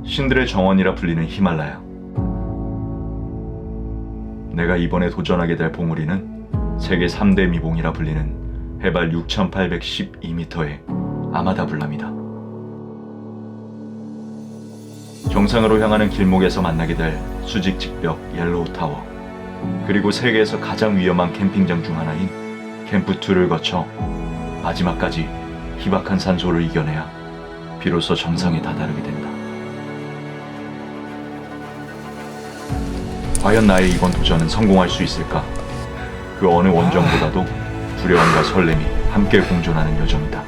신들의 정원이라 불리는 히말라야. 내가 이번에 도전하게 될 봉우리는 세계 3대 미봉이라 불리는 해발 6,812m의 아마다블람이다. 정상으로 향하는 길목에서 만나게 될 수직 직벽 옐로우 타워, 그리고 세계에서 가장 위험한 캠핑장 중 하나인 캠프2를 거쳐 마지막까지 희박한 산소를 이겨내야 비로소 정상에 다다르게 된다. 과연 나의 이번 도전은 성공할 수 있을까? 그 어느 원정보다도 두려움과 설렘이 함께 공존하는 여정이다.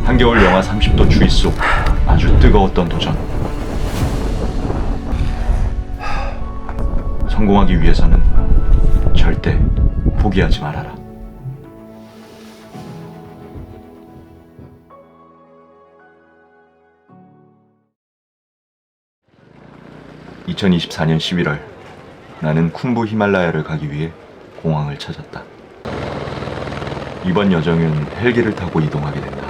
한겨울 영하 30도 추위 속 아주 뜨거웠던 도전. 성공하기 위해서는 절대 포기하지 말아라. 2024년 11월, 나는 쿤부 히말라야를 가기 위해 공항을 찾았다. 이번 여정은 헬기를 타고 이동하게 된다.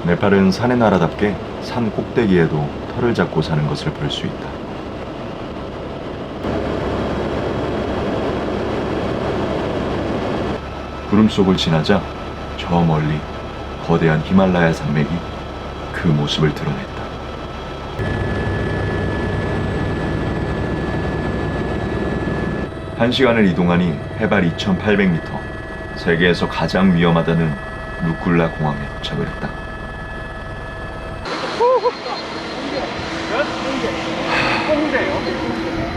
네팔은 산의 나라답게 산 꼭대기에도 터를 잡고 사는 것을 볼 수 있다. 구름 속을 지나자 저 멀리 거대한 히말라야 산맥이 그 모습을 드러냈다. 한 시간을 이동하니 해발 2,800m, 세계에서 가장 위험하다는 루쿨라 공항에 도착을 했다.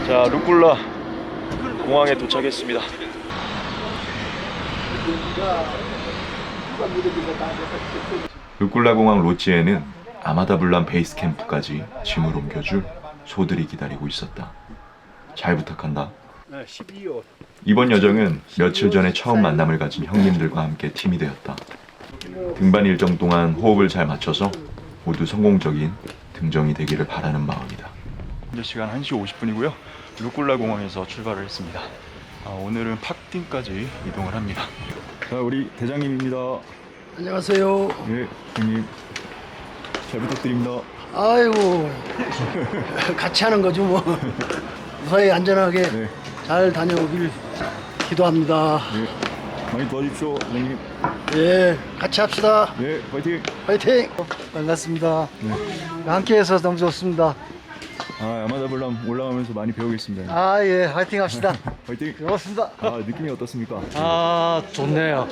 자, 루쿨라 공항에 도착했습니다. 루쿨라 공항 로지에는 아마다블람 베이스 캠프까지 짐을 옮겨줄 소들이 기다리고 있었다. 잘 부탁한다. 이번 여정은 며칠 전에 처음 만남을 가진 형님들과 함께 팀이 되었다. 등반 일정 동안 호흡을 잘 맞춰서 모두 성공적인 등정이 되기를 바라는 마음이다. 현재 시간 1시 50분이고요. 루쿨라 공항에서 출발을 했습니다. 오늘은 팍띵까지 이동을 합니다. 자, 우리 대장님입니다. 안녕하세요. 네, 형님. 잘 부탁드립니다. 아이고 같이 하는 거죠 뭐. 무사히 안전하게 네. 잘 다녀오길 기도합니다. 네. 많이 도와주십시오, 형님. 예, 같이 합시다. 네, 파이팅! 화이팅. 반갑습니다. 네. 함께해서 너무 좋습니다. 아마다블람 올라가면서 많이 배우겠습니다. 아, 예, 화이팅 합시다. 파이팅! 고맙습니다. 느낌이 어떻습니까? 좋네요.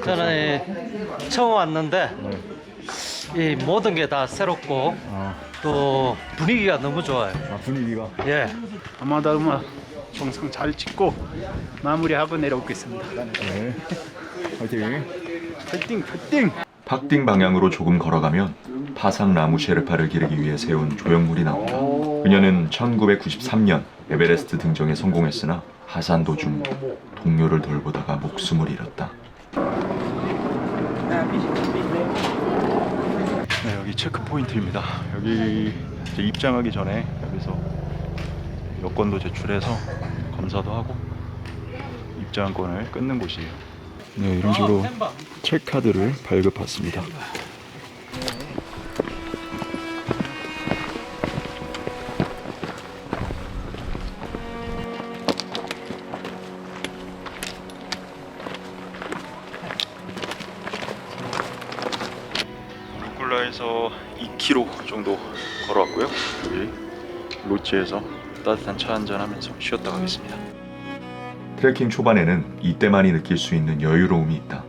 저는 처음 왔는데 이 모든 게 다 새롭고 또 분위기가 너무 좋아요. 분위기가. 예. 아마다마 정상 잘 찍고 마무리하고 내려오겠습니다. 네. 파이팅! 파이팅 파이팅! 팍띵 방향으로 조금 걸어가면 파상 나무 셰르파를 기르기 위해 세운 조형물이 나온다. 그녀는 1993년 에베레스트 등정에 성공했으나 하산 도중 동료를 돌보다가 목숨을 잃었다. 네, 여기 체크 포인트입니다. 여기 이제 입장하기 전에 여기서 여권도 제출해서 검사도 하고 입장권을 끊는 곳이에요. 네, 이런 식으로 체크카드를 발급받습니다. 루쿨라에서 2km 정도 걸어왔고요. 여기 로지에서 따뜻한 차 한잔 하면서 쉬었다 가겠습니다. 트레킹 초반에는 이때만이 느낄 수 있는 여유로움이 있다.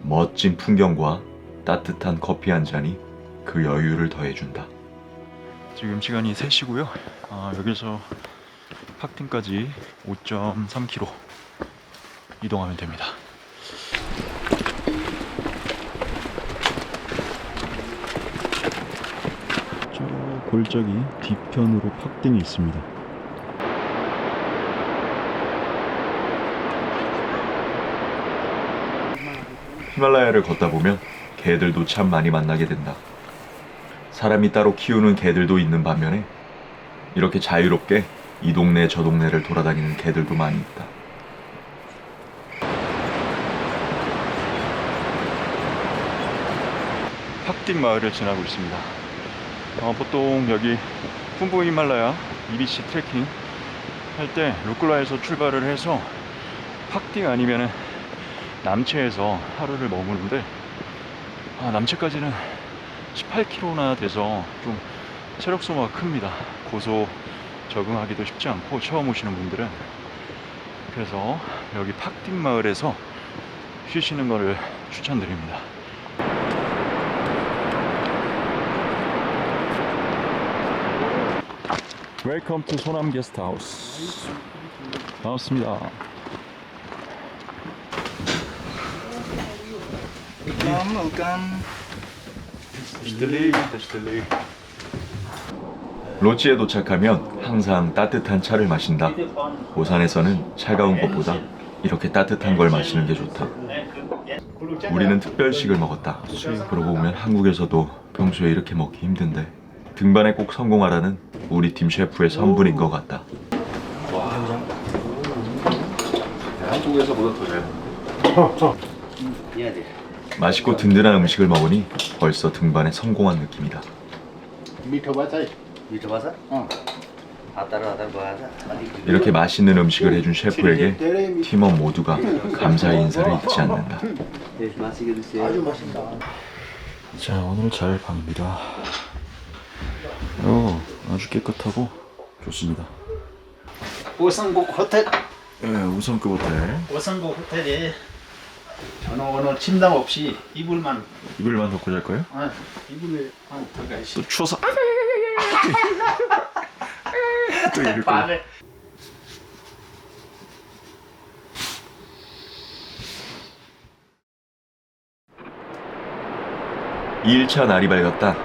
멋진 풍경과 따뜻한 커피 한 잔이 그 여유를 더해준다. 지금 시간이 3시고요. 여기서 팍틴까지 5.3km 이동하면 됩니다. 저 골짜기 뒤편으로 팍띵이 있습니다. 히말라야를 걷다 보면 개들도 참 많이 만나게 된다. 사람이 따로 키우는 개들도 있는 반면에 이렇게 자유롭게 이 동네 저 동네를 돌아다니는 개들도 많이 있다. 팍띵 마을을 지나고 있습니다. 보통 여기 뿜뿌 히말라야 이비시 트레킹 할 때 루클라에서 출발을 해서 팍띵 아니면은 남체에서 하루를 머무는데 남체까지는 18km나 돼서 좀 체력 소모가 큽니다. 고소 적응하기도 쉽지 않고 처음 오시는 분들은. 그래서 여기 팍띵 마을에서 쉬시는 거를 추천드립니다. 웰컴 투 소남 게스트하우스. 반갑습니다. 로지에 도착하면 항상 따뜻한 차를 마신다. 오산에서는 차가운 것보다 이렇게 따뜻한 걸 마시는 게 좋다. 우리는 특별식을 먹었다. 그러고 보면 한국에서도 평소에 이렇게 먹기 힘든데 등반에 꼭 성공하라는 우리 팀 셰프의 선분인 것 같다. 한국에서보다 더 잘. 맛있고 든든한 음식을 먹으니 벌써 등반에 성공한 느낌이다. 이렇게 맛있는 음식을 해준 셰프에게 팀원 모두가 감사의 인사를 잊지 않는다. 자, 오늘 잘 갑니다. 아주 깨끗하고 좋습니다. 5성국 호텔. 네, 5성급 호텔. 5성국 호텔에 저는 오늘 침낭 없이 이불만 덮고 잘 거예요? 이불만 들어가 있어. 또 추워서 또 이럴 거. 밤에 2일차 날이 밝았다.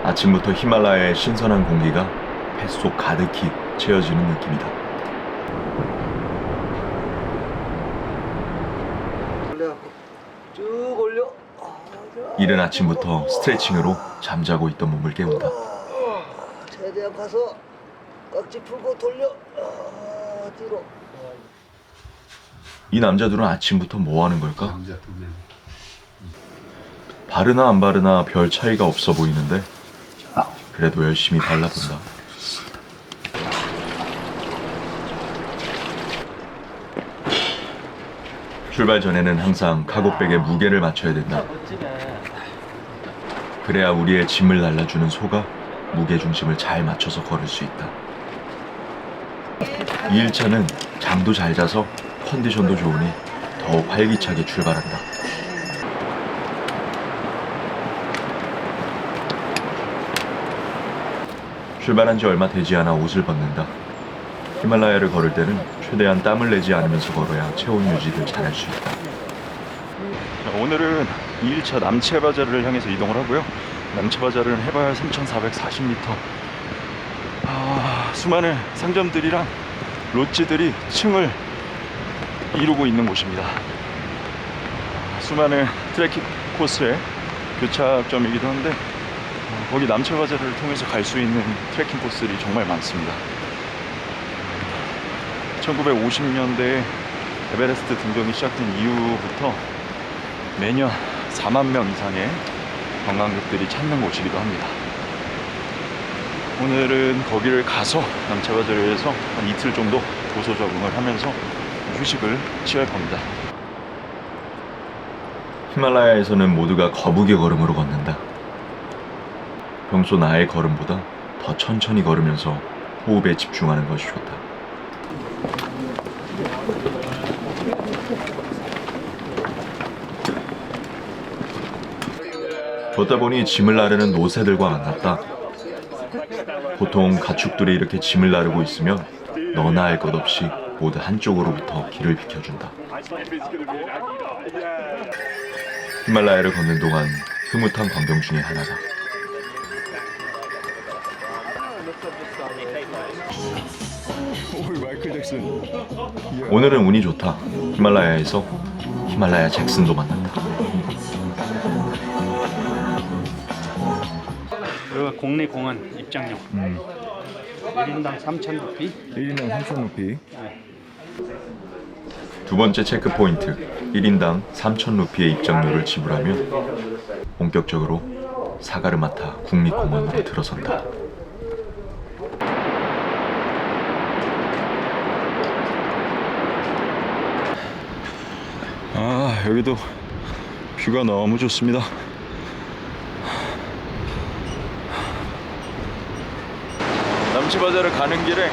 아침부터 히말라야의 신선한 공기가 뱃속 가득히 채워지는 느낌이다. 쭉 올려. 이른 아침부터 스트레칭으로 잠자고 있던 몸을 깨운다. 최대한 가서 깍지 풀고 돌려. 뒤로. 이 남자들은 아침부터 뭐 하는 걸까? 바르나 안 바르나 별 차이가 없어 보이는데 그래도 열심히 발라본다. 출발 전에는 항상 카고백에 무게를 맞춰야 된다. 그래야 우리의 짐을 날라주는 소가 무게중심을 잘 맞춰서 걸을 수 있다. 2일차는 잠도 잘 자서 컨디션도 좋으니 더욱 활기차게 출발한다. 출발한 지 얼마 되지 않아 옷을 벗는다. 히말라야를 걸을 때는 최대한 땀을 내지 않으면서 걸어야 체온 유지를 잘할 수 있다. 오늘은 2일차 남체바자르를 향해서 이동을 하고요. 남체바자르는 해발 3,440m. 수많은 상점들이랑 롯지들이 층을 이루고 있는 곳입니다. 수많은 트레킹 코스의 교착점이기도 한데 거기 남체바자르를 통해서 갈 수 있는 트레킹 코스들이 정말 많습니다. 1950년대에 에베레스트 등반이 시작된 이후부터 매년 4만 명 이상의 관광객들이 찾는 곳이기도 합니다. 오늘은 거기를 가서 남체바자르에서 한 이틀 정도 도서 적응을 하면서 휴식을 취할 겁니다. 히말라야에서는 모두가 거북이 걸음으로 걷는다. 평소 나의 걸음보다 더 천천히 걸으면서 호흡에 집중하는 것이 좋다. 걷다 보니 짐을 나르는 노새들과 만났다. 보통 가축들이 이렇게 짐을 나르고 있으면 너나 할 것 없이 모두 한쪽으로부터 길을 비켜준다. 히말라야를 걷는 동안 흐뭇한 광경 중에 하나다. 오늘은 운이 좋다. 히말라야에서 히말라야 잭슨도 만났다. 그 국립공원 입장료 1인당 3,000루피. 1인당 3,000루피. 두 번째 체크 포인트 1인당 3,000루피의 입장료를 지불하면 본격적으로 사가르마타 국립공원으로 들어선다. 아, 여기도 뷰가 너무 좋습니다. 남치바자르 가는 길에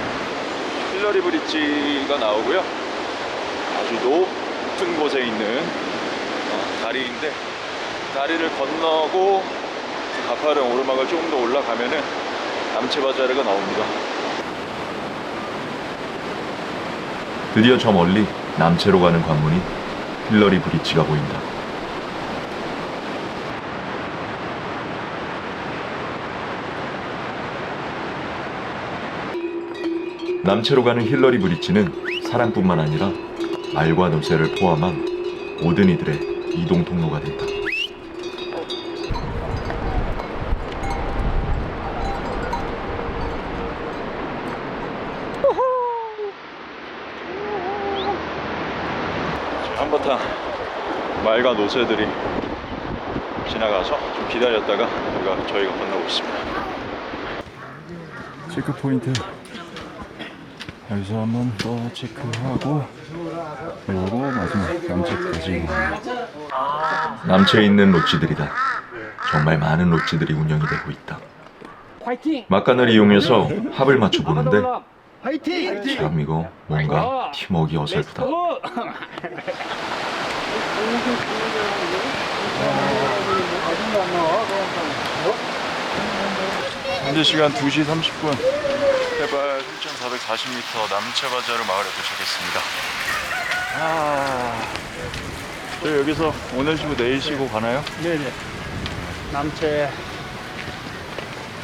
힐러리 브릿지가 나오고요. 아주 높은 곳에 있는 다리인데, 다리를 건너고 가파른 오르막을 조금 더 올라가면은 남치바자르가 나옵니다. 드디어 저 멀리 남체로 가는 관문인 힐러리 브릿지가 보인다. 남체로 가는 힐러리 브릿지는 사람뿐만 아니라 말과 노새를 포함한 모든 이들의 이동 통로가 된다. 한바탕 말과 노새들이 지나가서 좀 기다렸다가 저희가 건너고 있습니다. 체크 포인트 여기서 한번 더 체크하고, 그리고 마지막 남체까지. 남체에 있는 롯지들이다. 정말 많은 롯지들이 운영이 되고 있다. 막간을 이용해서 합을 맞춰보는데 참 이거 뭔가 팀워크가 어설프다. 현재 시간 2시 30분, 해발 3,440m 남체바자르 마을에 도착했습니다. 저희 여기서 오늘 쉬고 내일 쉬고 가나요? 네네. 남체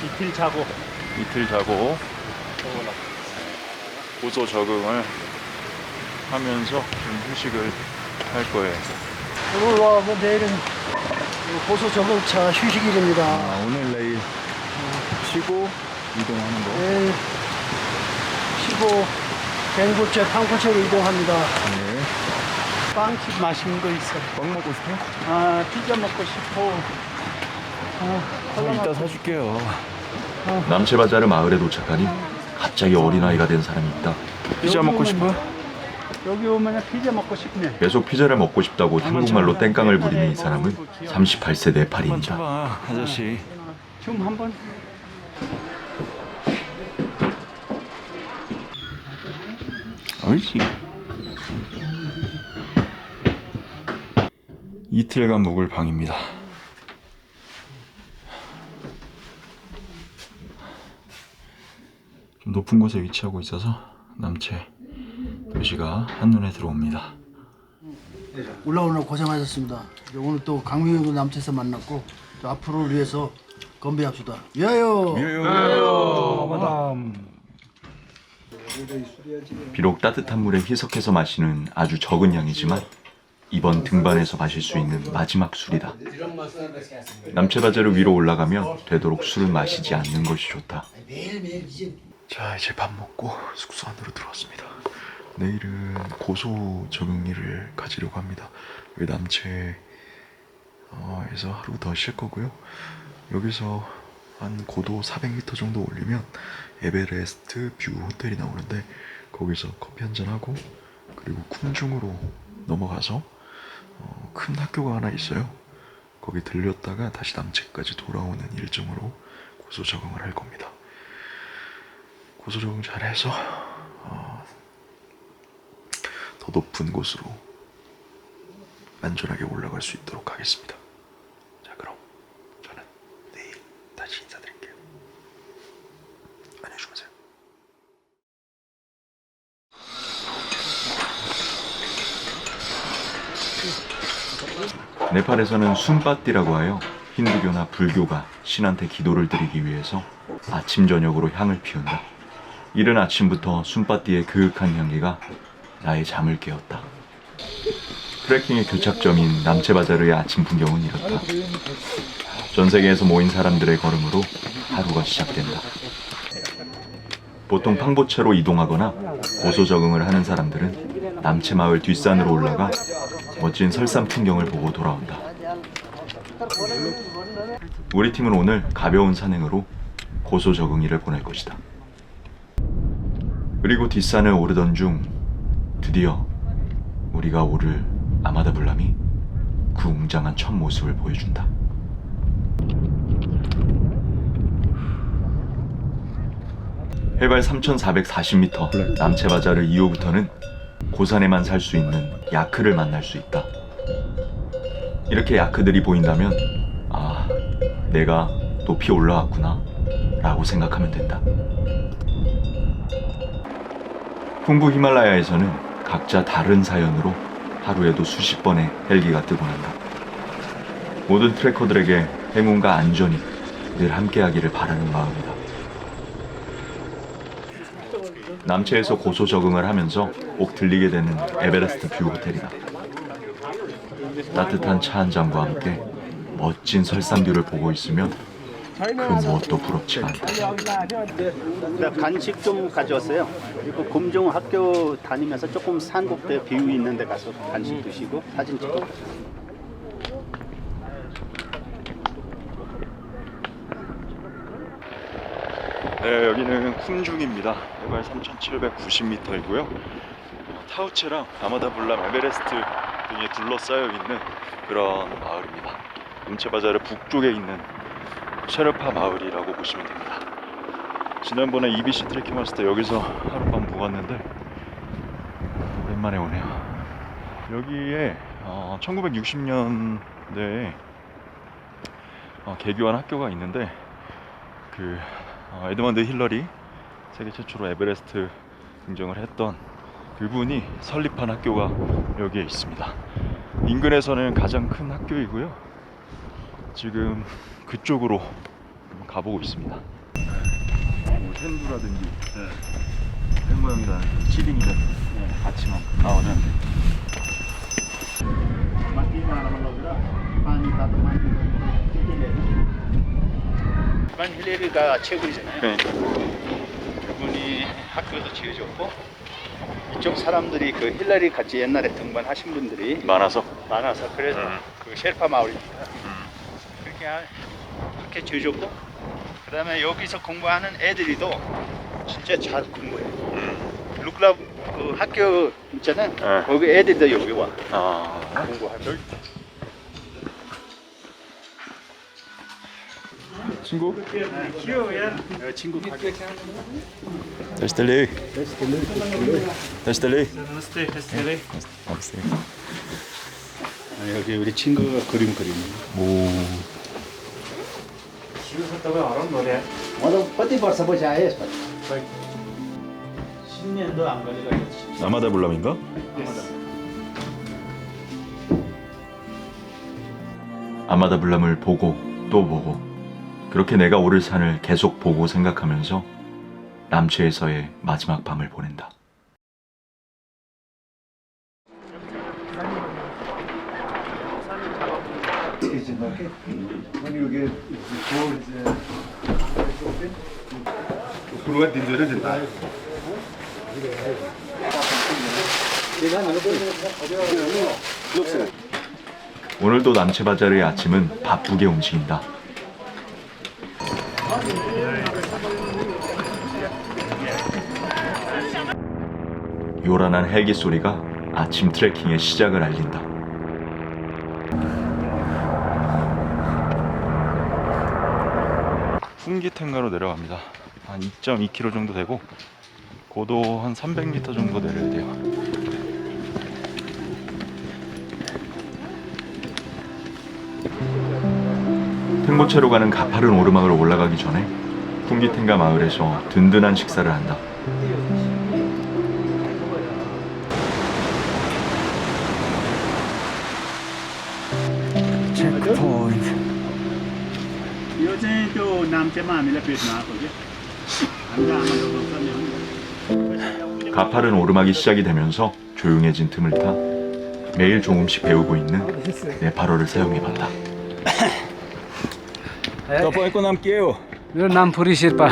이틀 자고 고소 적응을 하면서 좀 휴식을 할 거예요. 오늘 와고 내일은 고소 적응차 휴식일입니다. 오늘 내일 쉬고 이동하는 거. 내일 쉬고 갱고체, 탕고체로 이동합니다. 네. 빵집 맛있는 거 있어. 빵 먹고 싶어? 아, 피자 먹고 싶어. 이따 사줄게요. 남체바자르 마을에 도착하니 갑자기 어린아이가 된 사람이 있다. 피자 먹고 싶어? 여기 오면 피자 먹고 싶네. 계속 피자를 먹고 싶다고 한국말로 땡깡을 부리는 이 사람은 38세 네팔인이다. 아저씨. 춤 한번. 옳지. 이틀간 묵을 방입니다. 좀 높은 곳에 위치하고 있어서 남체 도시가 한눈에 들어옵니다. 올라오느라 고생하셨습니다. 오늘 또 강민경도 남체에서 만났고 또 앞으로를 위해서 건배합시다. 위하여! 비록 따뜻한 물에 희석해서 마시는 아주 적은 양이지만 이번 등반에서 마실 수 있는 마지막 술이다. 남체바자르 위로 올라가면 되도록 술을 마시지 않는 것이 좋다. 자, 이제 밥 먹고 숙소 안으로 들어왔습니다. 내일은 고소 적응일을 가지려고 합니다. 여기 남체에서 하루 더 쉴 거고요. 여기서 한 고도 400m 정도 올리면 에베레스트 뷰 호텔이 나오는데 거기서 커피 한잔 하고, 그리고 쿰중으로 넘어가서 큰 학교가 하나 있어요. 거기 들렸다가 다시 남체까지 돌아오는 일정으로 고소 적응을 할 겁니다. 고소 적응 잘해서 더 높은 곳으로 안전하게 올라갈 수 있도록 하겠습니다. 자, 그럼 저는 내일 다시 인사드릴게요. 안녕히 주무세요. 네팔에서는 숨바띠라고 하여 힌두교나 불교가 신한테 기도를 드리기 위해서 아침 저녁으로 향을 피운다. 이른 아침부터 숨바띠의 그윽한 향기가 나의 잠을 깨웠다. 트레킹의 교착점인 남체바자르의 아침 풍경은 이렇다. 전 세계에서 모인 사람들의 걸음으로 하루가 시작된다. 보통 팡보체로 이동하거나 고소 적응을 하는 사람들은 남채마을 뒷산으로 올라가 멋진 설산 풍경을 보고 돌아온다. 우리 팀은 오늘 가벼운 산행으로 고소 적응일을 보낼 것이다. 그리고 뒷산을 오르던 중 드디어 우리가 오를 아마다 불람이 그 웅장한 첫 모습을 보여준다. 해발 3,440m 남채바자르 2호부터는 고산에만 살 수 있는 야크를 만날 수 있다. 이렇게 야크들이 보인다면 아, 내가 높이 올라왔구나 라고 생각하면 된다. 풍부 히말라야에서는 각자 다른 사연으로 하루에도 수십 번의 헬기가 뜨고 난다. 모든 트레커들에게 행운과 안전이 늘 함께하기를 바라는 마음이다. 남채에서 고소 적응을 하면서 꼭 들리게 되는 에베레스트 뷰 호텔이다. 따뜻한 차 한 잔과 함께 멋진 설산뷰를 보고 있으면 그 무엇도 부럽지가 않다. 나 간식 좀 가져왔어요. 그리고 금종 학교 다니면서 조금 산곡대 뷰 있는 데 가서 간식 드시고 사진 찍고. 네, 여기는 쿰중입니다. 해발 3,790m이고요. 타우체랑 아마다 불람, 에베레스트 등에 둘러싸여 있는 그런 마을입니다. 남채바자르 북쪽에 있는 셰르파 마을이라고 보시면 됩니다. 지난번에 EBC 트레킹 왔을 때 여기서 하룻밤 묵었는데 오랜만에 오네요. 여기에 1960년대에 개교한 학교가 있는데 그 에드먼드 힐러리, 세계 최초로 에베레스트 등정을 했던 그분이 설립한 학교가 여기에 있습니다. 인근에서는 가장 큰 학교이고요. 지금 그쪽으로 가보고 있습니다. 뭐 샌두라든지 팬 모양이라는 시딩이든 같이만 나오는 반 힐레리가 최고이잖아요. 네. 그분이 학교도 지어줬고 이쪽 사람들이 그 힐러리 같이 옛날에 등반하신 분들이 많아서 그래서 그 셰르파 마을이니까 그렇게 학교 지어줬고 그다음에 여기서 공부하는 애들이도 진짜 잘 공부해. 루클라 그 학교 있잖아요. 네. 거기 애들도 여기 와 아, 공부하고. 친구? 귀여워요. 친구 가게. 데스텔리. 데스텔리. 여기 우리 친구가 그림 그리는. 오. 뭐도 어디 벌써 보자 해. 10년도 안 걸려가지고. 아마다 불람인가? 아마다 불람을 보고 또 보고 그렇게 내가 오를 산을 계속 보고 생각하면서 남채에서의 마지막 밤을 보낸다. 오늘도 남채바자르의 아침은 바쁘게 움직인다. 요란한 헬기 소리가 아침 트레킹의 시작을 알린다. 풍기탱가로 내려갑니다. 한 2.2km 정도 되고 고도 한 300m 정도 내려야 돼요. 탱보체로 가는 가파른 오르막을 올라가기 전에 풍기탱가 마을에서 든든한 식사를 한다. 체크포인트. 요새도 남자만이라 비슷하거든요. 가파른 오르막이 시작이 되면서 조용해진 틈을 타 매일 조금씩 배우고 있는 네팔어를 사용해봤다. Tapos ko nam kieu. मेरो नाम पुरी शेर्पा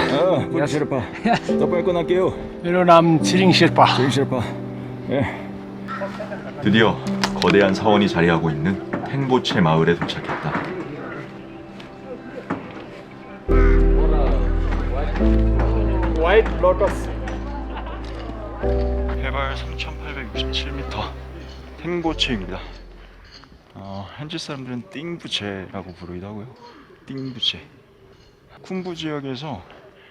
뿌리 셰르파. 똑바로 끊을게요. मेरो नाम छिरिङ शेर्पा 제이 셰르파. 드디어 거대한 사원이 자리하고 있는 팽보체 마을에 도착했다. वाइट लोटस 해발 3,867m 팽보체입니다. 현지 사람들은 띵부체라고 부르기도 하고요. 띵부체. 쿤부 지역에서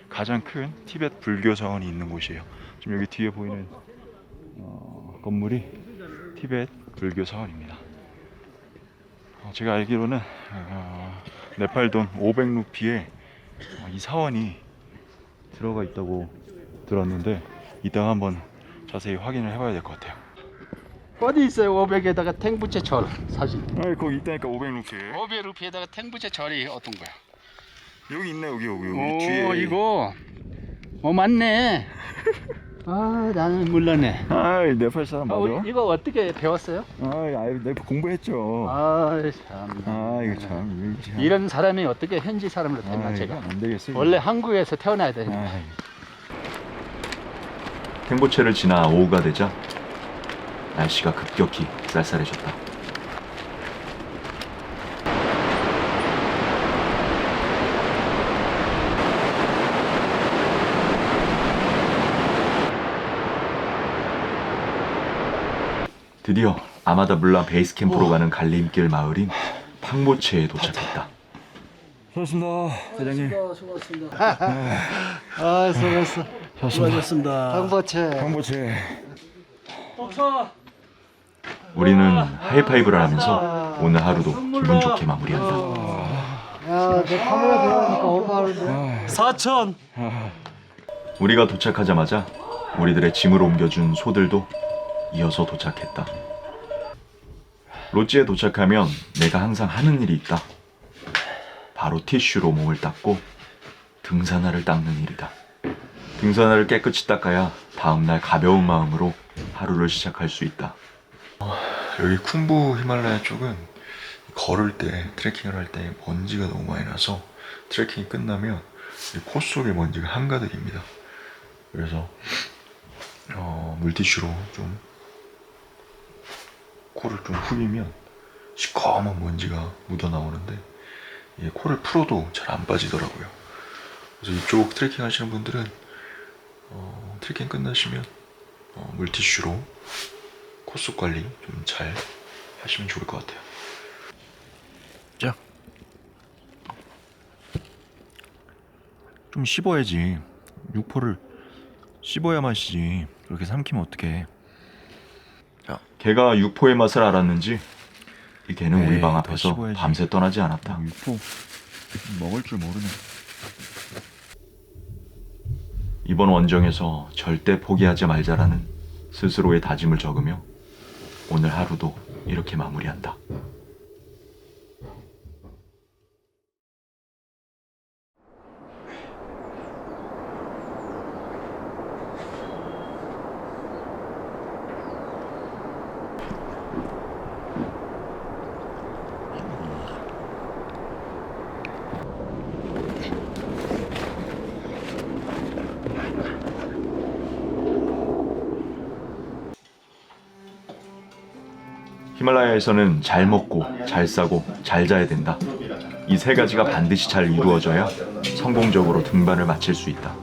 가장 큰 티베트 불교 사원이 있는 곳이에요. 지금 여기 뒤에 보이는 건물이 티베트 불교 사원입니다. 제가 알기로는 네팔 돈 500루피에 이 사원이 들어가 있다고 들었는데 이따가 한번 자세히 확인을 해봐야 될 것 같아요. 어디 있어요? 500에다가 탱부채 절 사진. 거기 있다니까 500루피에. 500루피에다가 탱부채 절이 어떤 거야? 여기 있네 여기 오 뒤에. 이거 맞네. 아 나는 몰랐네. 네팔 사람 맞아? 이거 어떻게 배웠어요? 네팔 공부했죠. 참. 이거 참. 이런 사람이 어떻게 현지 사람으로 됐나 제가. 안 되겠어요. 원래 한국에서 태어나야 되는데. 팽보체를 지나 오후가 되자 날씨가 급격히 쌀쌀해졌다. 드디어 아마다 블란 베이스 캠프로 가는 갈림길 마을인 팡보체에 도착했다. 수고하셨습니다 대장님. 수고하셨습니다. 아 수고했어. 수고하셨습니다. 팡보체. 우리는 하이파이브를 하면서 오늘 하루도 기분 좋게 마무리한다. 야내 카메라 들어가니까 얼마나 4천. 우리가 도착하자마자 우리들의 짐을 옮겨준 소들도 이어서 도착했다. 로지에 도착하면 내가 항상 하는 일이 있다. 바로 티슈로 몸을 닦고 등산화를 닦는 일이다. 등산화를 깨끗이 닦아야 다음날 가벼운 마음으로 하루를 시작할 수 있다. 여기 쿤부 히말라야 쪽은 걸을 때, 트레킹을 할 때 먼지가 너무 많이 나서 트레킹이 끝나면 코 속에 먼지가 한가득입니다. 그래서 물티슈로 좀 코를 좀 후비면 시커먼 먼지가 묻어 나오는데 코를 풀어도 잘 안 빠지더라고요. 그래서 이쪽 트레킹 하시는 분들은 트레킹 끝나시면 물티슈로 콧속 관리 좀 잘 하시면 좋을 것 같아요. 자, 좀 씹어야지. 육포를 씹어야 맛이지. 그렇게 삼키면 어떡해. 자, 걔가 육포의 맛을 알았는지 이 개는 우리 방 앞에서 밤새 떠나지 않았다. 육포 먹을 줄 모르네. 이번 원정에서 절대 포기하지 말자라는 스스로의 다짐을 적으며 오늘 하루도 이렇게 마무리한다. 히말라야에서는 잘 먹고 잘 싸고 잘 자야 된다. 이 세 가지가 반드시 잘 이루어져야 성공적으로 등반을 마칠 수 있다.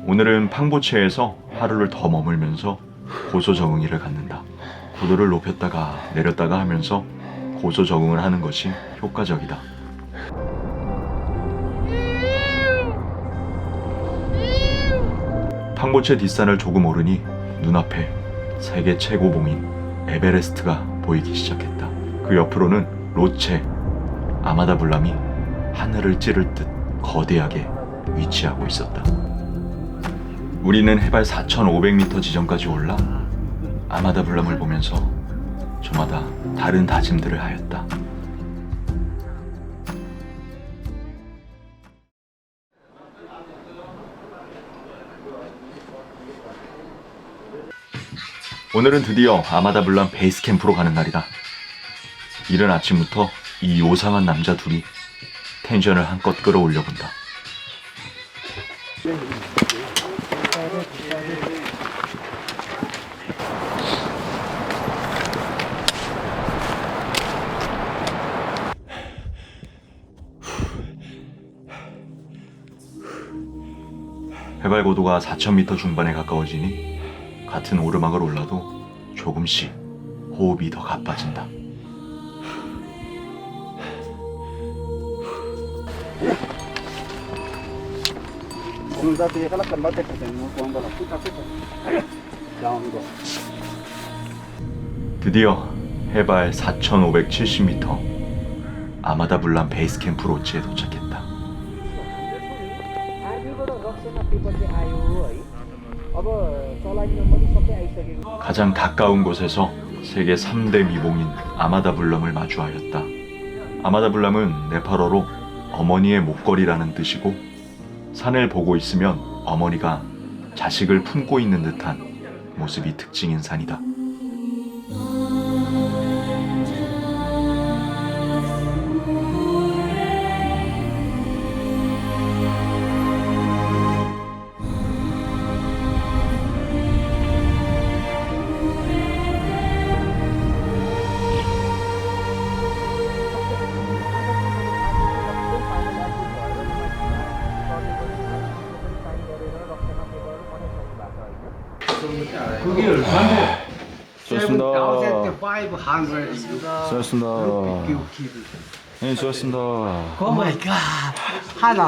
오늘은 팡보체에서 하루를 더 머물면서 고소 적응기를 갖는다. 고도를 높였다가 내렸다가 하면서 고소 적응을 하는 것이 효과적이다. 팡보체 뒷산을 조금 오르니 눈앞에 세계 최고봉인 에베레스트가 보이기 시작했다. 그 옆으로는 로체, 아마다 블람이 하늘을 찌를 듯 거대하게 위치하고 있었다. 우리는 해발 4,500m 지점까지 올라 아마다 블람을 보면서 저마다 다른 다짐들을 하였다. 오늘은 드디어 아마다 블람 베이스 캠프로 가는 날이다. 이른 아침부터 이 요상한 남자 둘이 텐션을 한껏 끌어올려 본다. 해발 고도가 4,000m 중반에 가까워지니 같은 오르막을 올라도 조금씩 호흡이 더 가빠진다. 드디어 해발 4,570m 아마다 불람 베이스 캠프 로지에 도착했다. 가장 가까운 곳에서 세계 3대 미봉인 아마다 불람을 마주하였다. 아마다 불람은 네팔어로 어머니의 목걸이라는 뜻이고 산을 보고 있으면 어머니가 자식을 품고 있는 듯한 모습이 특징인 산이다. 수고하셨습니다. 네, 수고하셨습니다. 오 마이 갓. 할라.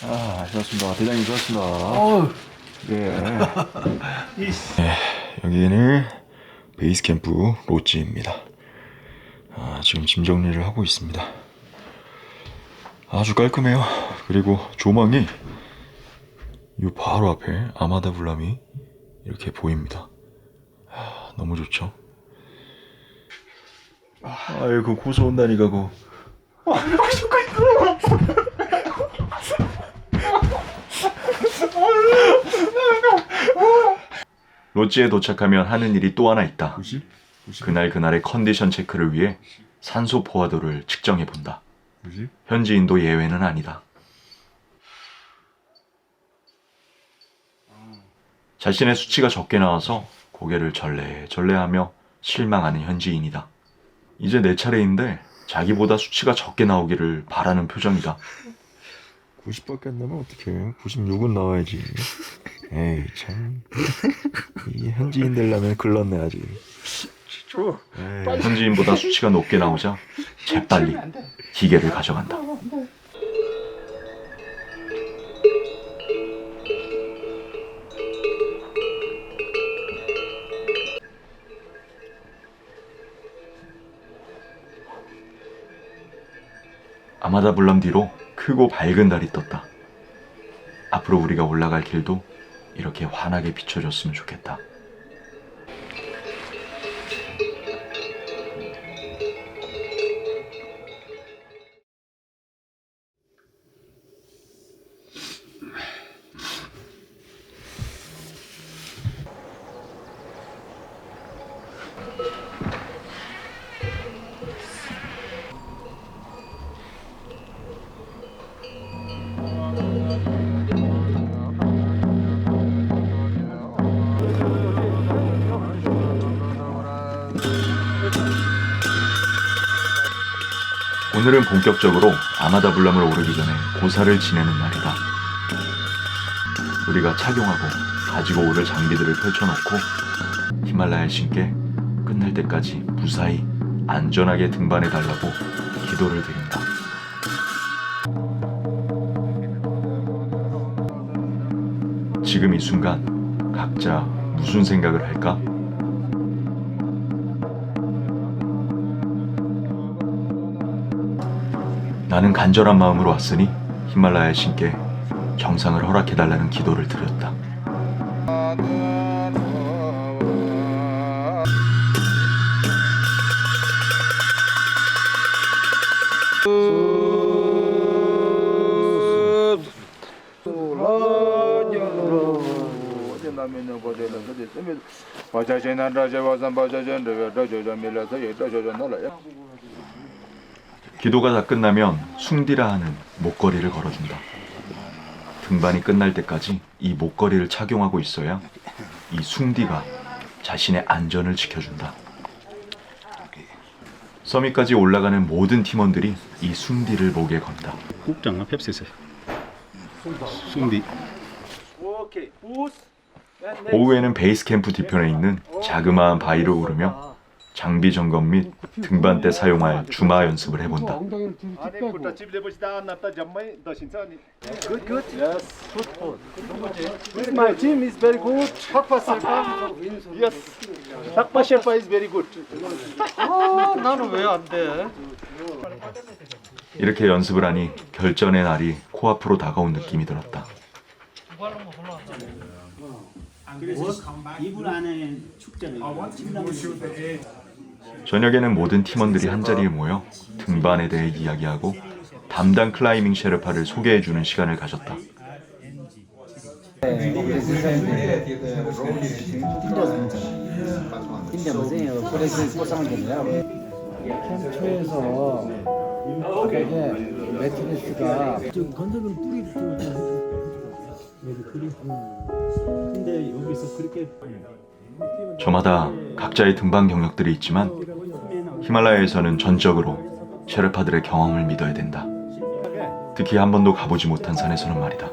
아, 수고하셨습니다. 대장님 수고하셨습니다. 어우. 네, 여기는 베이스 캠프 로지입니다. 지금 짐 정리를 하고 있습니다. 아주 깔끔해요. 그리고 조망이 이 바로 앞에 아마다 불람이 이렇게 보입니다. 너무 좋죠? 아이고 고소 온다니까 고. 로지에 도착하면 하는 일이 또 하나 있다. 그날의 컨디션 체크를 위해 산소 포화도를 측정해 본다. 현지인도 예외는 아니다. 자신의 수치가 적게 나와서 고개를 절레절레하며 실망하는 현지인이다. 이제 내 차례인데 자기보다 수치가 적게 나오기를 바라는 표정이다. 90밖에 안 나면 어떡해. 96은 나와야지. 에이 참. 이 현지인 되려면 글렀네 아직. 현지인보다 수치가 높게 나오자 재빨리 기계를 가져간다. 아마다 불람 뒤로 크고 밝은 달이 떴다. 앞으로 우리가 올라갈 길도 이렇게 환하게 비춰줬으면 좋겠다. 오늘은 본격적으로 아마다 불람을 오르기 전에 고사를 지내는 날이다. 우리가 착용하고 가지고 오를 장비들을 펼쳐놓고 히말라야를 신게 끝날 때까지 무사히 안전하게 등반해 달라고 기도를 드린다. 지금 이 순간 각자 무슨 생각을 할까? 나는 간절한 마음으로 왔으니 히말라야 신께 정상을 허락해달라는 기도를 드렸다. 기도가 다 끝나면 숭디라 하는 목걸이를 걸어준다. 등반이 끝날 때까지 이 목걸이를 착용하고 있어야 이 숭디가 자신의 안전을 지켜준다. 서밋까지 올라가는 모든 팀원들이 이 숭디를 목에 건다. 국장아 펩시세. 숭디. 오후에는 베이스 캠프 뒤편에 있는 자그마한 바위를 오르며 장비 점검 및 등반 때 사용할 주마 연습을 해본다. My team is very good. Hakpa Sherpa. Yes. Hakpa Sherpa is very good. 아, 나는 왜 안 돼? 이렇게 연습을 하니 결전의 날이 코앞으로 다가온 느낌이 들었다. 이불 안에 축제는 저녁에는 모든 팀원들이 한자리에 모여 등반에 대해 이야기하고 담당 클라이밍 셰르파를 소개해주는 시간을 가졌다. 캠프에서 이게 매트리스가 좀 건드는 뿌리 근데 여기서 그렇게 저마다 각자의 등반 경력들이 있지만 히말라야에서는 전적으로 셰르파들의 경험을 믿어야 된다. 특히 한 번도 가보지 못한 산에서는 말이다.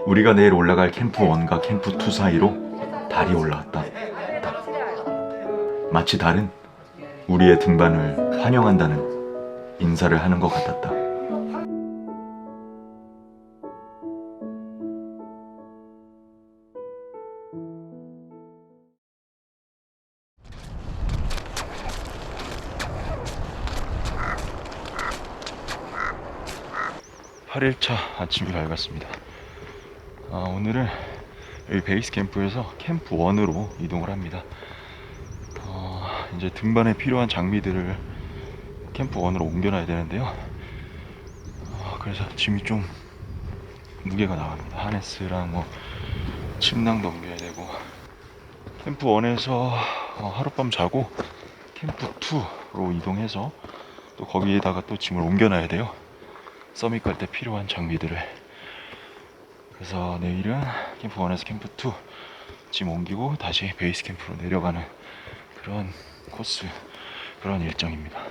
우리가 내일 올라갈 캠프 1과 캠프 2 사이로 달이 올라왔다. 마치 달은 우리의 등반을 환영한다는 인사를 하는 것 같았다. (8일차) 아침이 밝았습니다. 오늘은 여기 베이스 캠프에서 캠프 1으로 이동을 합니다. 이제 등반에 필요한 장비들을 캠프 1으로 옮겨놔야 되는데요. 그래서 짐이 좀 무게가 나갑니다. 하네스랑 뭐 침낭도 옮겨야 되고, 캠프 1에서 하룻밤 자고 캠프 2로 이동해서 또 거기에다가 또 짐을 옮겨놔야 돼요. 서밋 갈 때 필요한 장비들을. 그래서 내일은 캠프 1에서 캠프 2 짐 옮기고 다시 베이스 캠프로 내려가는 그런 코스, 그런 일정입니다.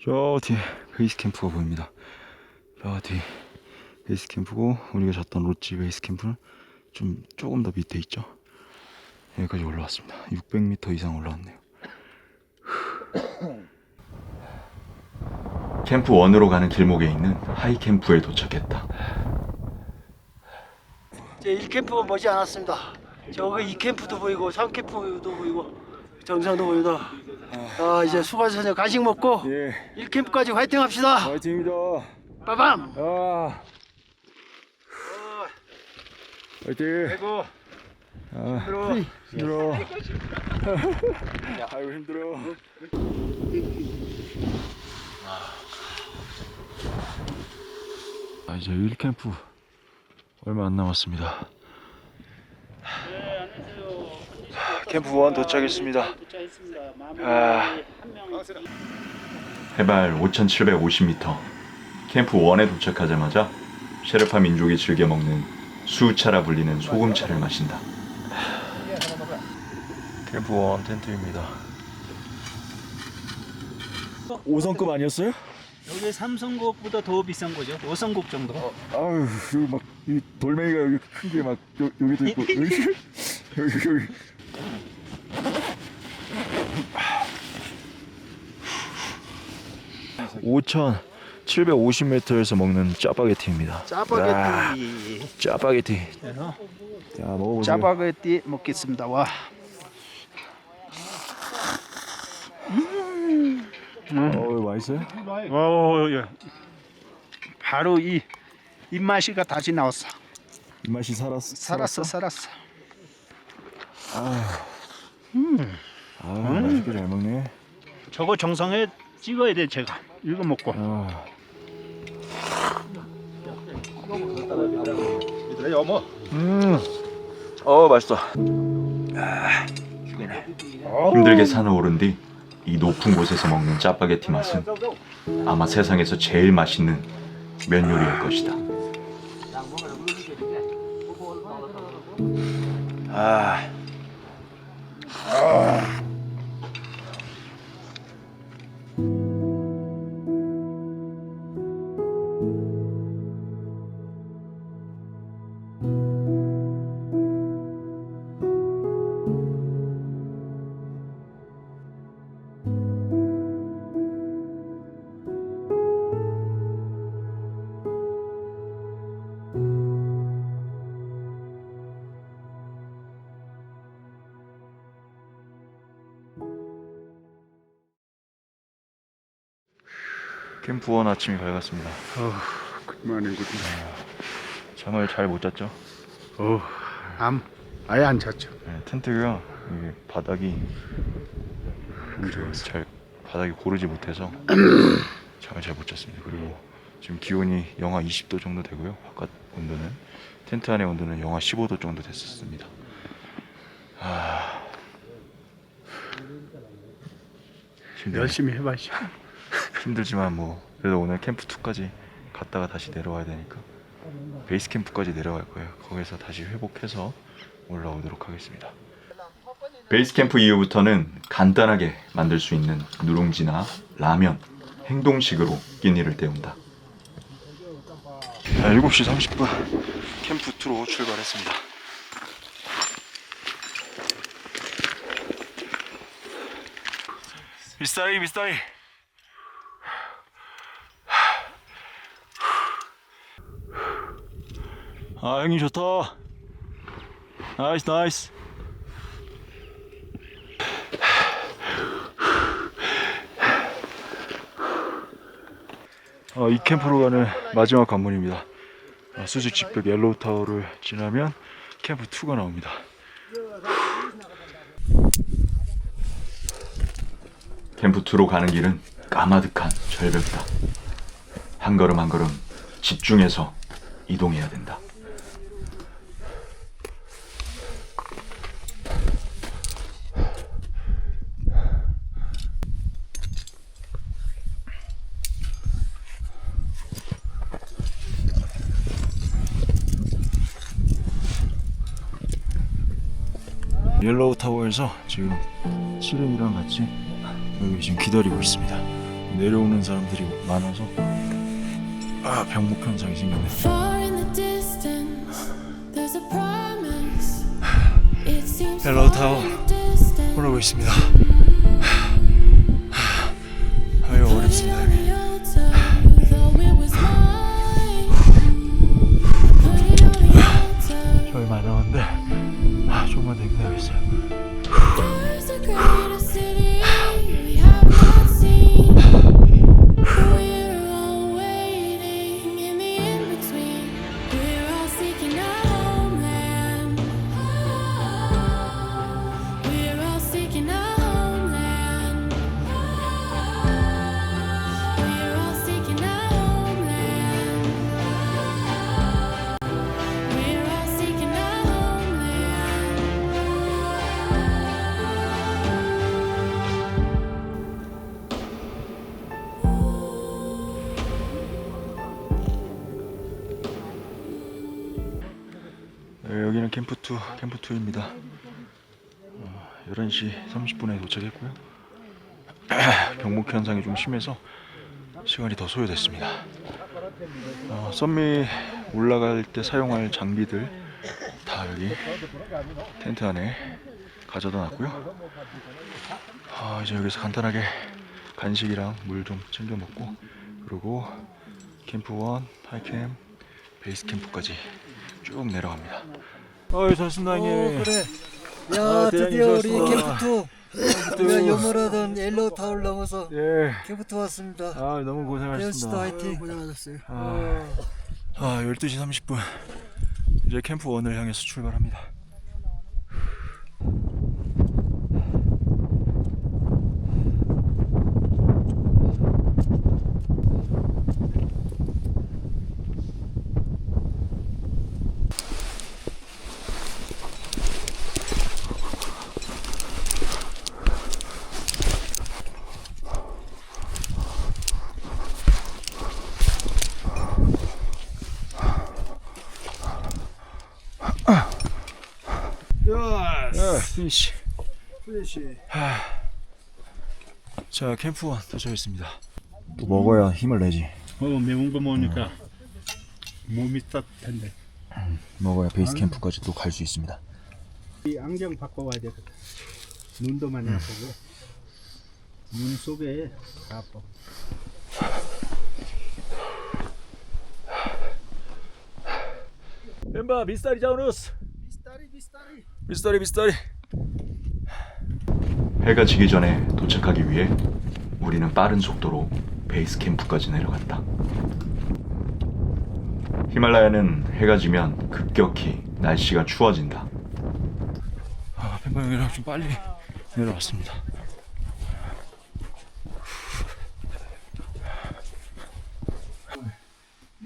저 뒤에 베이스 캠프가 보입니다. 저 뒤 베이스 캠프고, 우리가 잤던 롯지 베이스 캠프는 조금 더 밑에 있죠. 여기까지 올라왔습니다. 600m 이상 올라왔네요. 캠프 1으로 가는 길목에 있는 하이 캠프에 도착했다. 제 1캠프가 머지 않았습니다. 저기 2캠프도 보이고 3캠프도 보이고 정상도 보이다. 이제 수고하셨어요. 간식 먹고 1캠프까지 화이팅 합시다. 화이팅입니다. 빠밤. 화이팅. 아이고. 힘들어. 아이고 힘들어. 이제 1캠프 얼마 안 남았습니다. 캠프 1 도착했습니다. 해발 5,750m. 캠프 1에 도착하자마자 셰르파 민족이 즐겨 먹는 수차라 불리는 소금차를 마신다. 캠프 1 텐트입니다. 5성급 아니었어요? 여기 3성국보다 더 비싼 거죠. 5성국 정도. 아유, 여기 막 이 돌멩이가 여기 큰 게 막 여기도 있고 여기. 5,750m에서 먹는 짜파게티입니다. 짜파게티. 짜파게티. 자, 먹어보세요. 짜파게티 먹겠습니다. 와. 맛있어요? 예. 바로 이 입맛이가 다시 나왔어. 입맛이 살았어. 살았어. 맛있네. 맛있게 잘 먹네. 저거 정성에 찍어야 돼 제가. 이거 먹고. 맛있어. 힘들게 산을 오른 뒤 이 높은 곳에서 먹는 짜파게티 맛은 아마 세상에서 제일 맛있는 면 요리일 것이다. 캠프 1 아침이 밝았습니다. 그만해 그래. 잠을 잘 못 잤죠? 아예 안 잤죠. 네, 텐트가 이게 바닥이 바닥이 고르지 못해서 잠을 잘 못 잤습니다. 그리고 지금 기온이 영하 20도 정도 되고요. 바깥 온도는 텐트 안의 온도는 영하 15도 정도 됐었습니다. 열심히 해봐. 힘들지만 뭐 그래도 오늘 캠프 2까지 갔다가 다시 내려와야 되니까 베이스 캠프까지 내려갈 거예요. 거기서 다시 회복해서 올라오도록 하겠습니다. 베이스 캠프 이후부터는 간단하게 만들 수 있는 누룽지나 라면, 행동식으로 끼니를 때운다. 7시 30분 캠프 2로 출발했습니다. 미스터리 형님 좋다. 나이스. 이 캠프로 가는 마지막 관문입니다. 수지 직벽 옐로우 타워를 지나면 캠프 2가 나옵니다. 캠프 2로 가는 길은 까마득한 절벽이다. 한 걸음 한 걸음 집중해서 이동해야 된다. 옐로우 타워에서 지금 시렌이랑 같이 여기 지금 기다리고 있습니다. 내려오는 사람들이 많아서 병목 현상이 생겼네. 옐로우 타워 올라오고 있습니다. 아유 어렵습니다 여기. 얼마 안 남았는데 조금만 더 기다리겠어요. 여기는 캠프2입니다. 11시 30분에 도착했고요. 병목 현상이 좀 심해서 시간이 더 소요됐습니다. 썸밋 올라갈 때 사용할 장비들 다 여기 텐트 안에 가져다 놨고요. 이제 여기서 간단하게 간식이랑 물 좀 챙겨 먹고 그리고 캠프1, 하이캠, 베이스 캠프까지 쭉 내려갑니다. 좋습니다 형님. 그래. 야 드디어 우리 캠프2 우리가 요물하던 옐로우 타워를 넘어서 캠프2 왔습니다. 너무 고생하셨습니다. 화이팅. 고생하셨어요. 12시 30분 이제 캠프1을 향해서 출발합니다. 피니시. 자, 캠프 도착했습니다. 또 먹어야 힘을 내지. 매운 거 먹으니까 몸이 따뜻한데. 먹어야 베이스 캠프까지 또 갈 수 있습니다. 이 안경 바꿔와야 돼. 눈도 많이 아프고 눈 속에 다 아파. 멤버 미스터리 자우누스. 미스터리. 해가 지기 전에 도착하기 위해 우리는 빠른 속도로 베이스 캠프까지 내려갔다. 히말라야는 해가 지면 급격히 날씨가 추워진다. 멤버 형이랑 좀 빨리 내려왔습니다.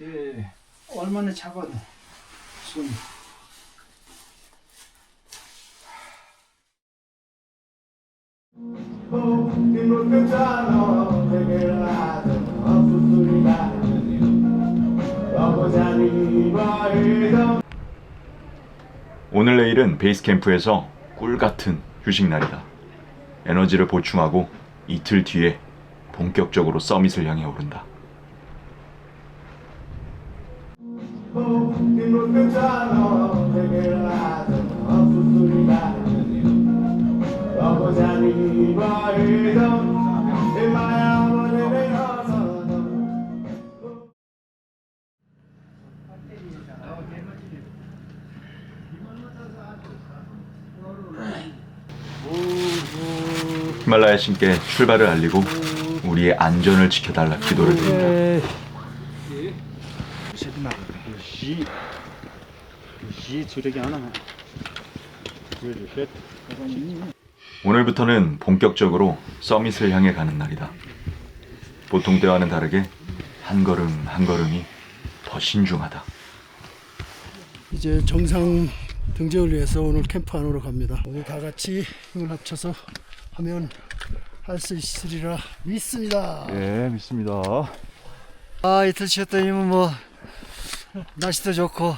예, 얼마나 차가워. 손. 오늘 내일은 베이스 캠프에서 꿀 같은 휴식 날이다. 에너지를 보충하고 이틀 뒤에 본격적으로 서밋을 향해 오른다. 히말라야 신께 출발을 알리고 우리의 안전을 지켜달라 기도를 드린다. 오늘부터는 본격적으로 서밋을 향해 가는 날이다. 보통 때와는 다르게 한 걸음 한 걸음이 더 신중하다. 이제 정상 등재를 위해서 오늘 캠프 안으로 갑니다. 오늘 다 같이 힘을 합쳐서 하면 할 수 있으리라 믿습니다. 예, 믿습니다. 이틀 쉬었더니면 뭐 날씨도 좋고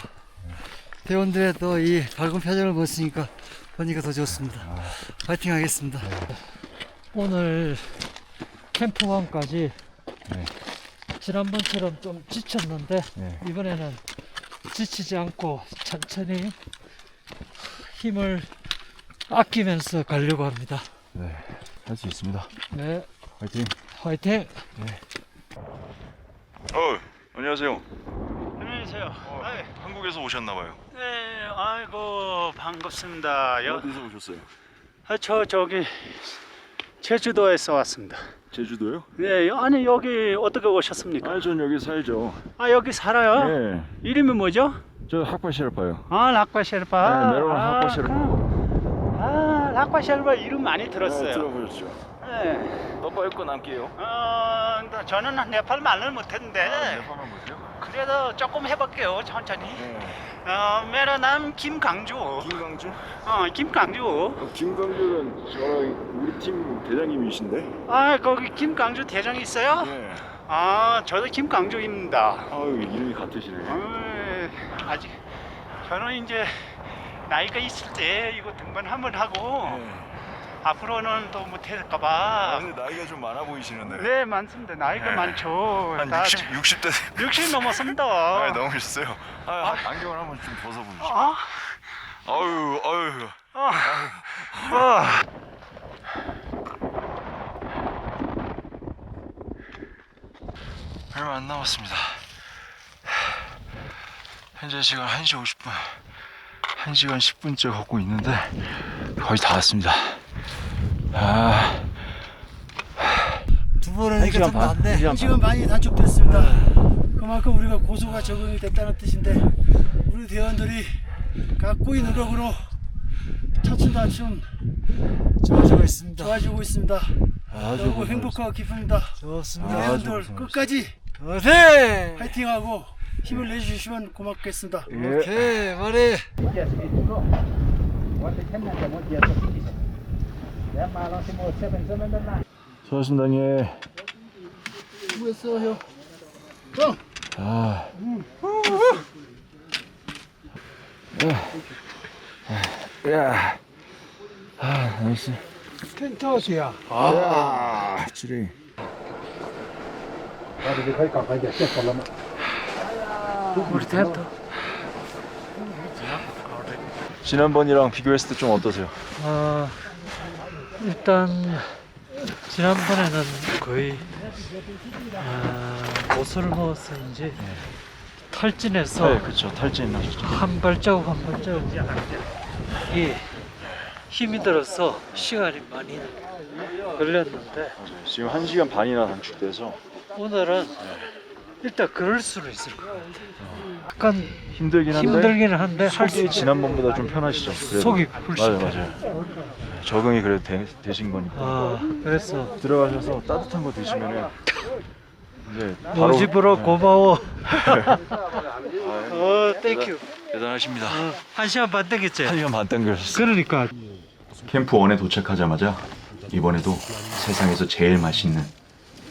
대원들의 또 이 밝은 표정을 보니까 더 좋습니다. 파이팅 하겠습니다. 오늘 캠프1까지 지난번처럼 좀 지쳤는데 이번에는 지치지 않고 천천히 힘을 아끼면서 가려고 합니다. 네, 할 수 있습니다. 네, 화이팅. 화이팅! 안녕하세요. 안녕하세요. 한국에서 오셨나봐요. 네, 아이고 반갑습니다. 어디서 오셨어요? 저기 제주도에서 왔습니다. 제주도요? 네, 아니 여기 어떻게 오셨습니까? 전 여기 살죠. 여기 살아요? 네, 이름이 뭐죠? 저 학파 셰르파요. 락바 셰르파. 메론 학파 셰르파. 락바 셰르파 이름 많이 들었어요. 들어보셨죠? 네. 오빠 읽고 남게요. 저는 네팔 말을 못했는데 네팔만 보세요. 그래도 조금 해볼게요. 천천히. 메라 남 김강주. 김강주? 김강주. 김강주는 저랑 우리 팀 대장님이신데. 거기 김강주 대장이 있어요? 네. 저도 김강주입니다. 이름이 같으시네요. 아직 저는 이제 나이가 있을 때 이거 등반 한번 하고 앞으로는 또 못할까봐. 근데 나이가 좀 많아 보이시는데. 네, 많습니다. 나이가 많죠. 한 다 60대. 60 넘었습니다. 넘으셨어요. 안경을 한번 좀 벗어보시죠. 아유. 얼마 안 남았습니다. 현재 시간 1시 50분. 1시간 10분째 걷고 있는데 거의 다 왔습니다. 두 번은 이렇게 좀 많네. 1시간 많이 단축됐습니다. 그만큼 우리가 고소가 적응이 됐다는 뜻인데 우리 대원들이 각고의 노력으로 차츰차츰 좋아지고 있습니다. 너무 행복하고 기쁩니다. 좋습니다. 대원들 끝까지 파이팅하고 힘을 내주시면 고맙겠습니다. 오케이, 머리! 수고하셨습니다, 형님. 수고했어요. 아, 나이스. 텐트 어디야? 아, 찌리. 우리 텐트. 지난번이랑 비교했을 때 좀 어떠세요? 일단 지난번에는 거의 옷을 먹었었는지 탈진해서 네, 그렇죠. 탈진 나셨죠. 한 발자국 한 발자국이 힘이 들어서 시간이 많이 걸렸는데 지금 1시간 반이나 단축돼서 오늘은 일단 그럴 수는 있을 것 같아요. 약간 힘들기는 한데 할 수 속이 지난번보다 좀 편하시죠? 그래도. 속이 훨씬 맞아요. 적응이 그래도 되신 거니까. 그래서 들어가셔서 따뜻한 거 드시면은 이제 바로 모집으로 고마워. 땡큐. 대단하십니다. 1시간 반 땡겼지? 1시간 반 당겨셨어요. 그러니까 캠프 1에 도착하자마자 이번에도 세상에서 제일 맛있는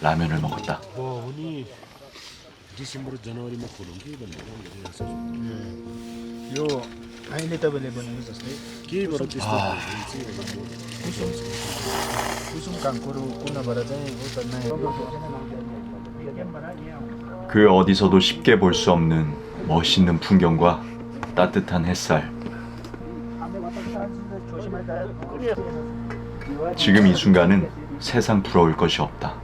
라면을 먹었다. यो अहिले तपाईँले बनाउनु जस्तै केहीबाट त्यस्तो कुसुम काङ्कुरो कुनाबाट चाहिँ हो त 그 어디서도 쉽게 볼 수 없는 멋있는 풍경과 따뜻한 햇살. 지금 이 순간은 세상 부러울 것이 없다.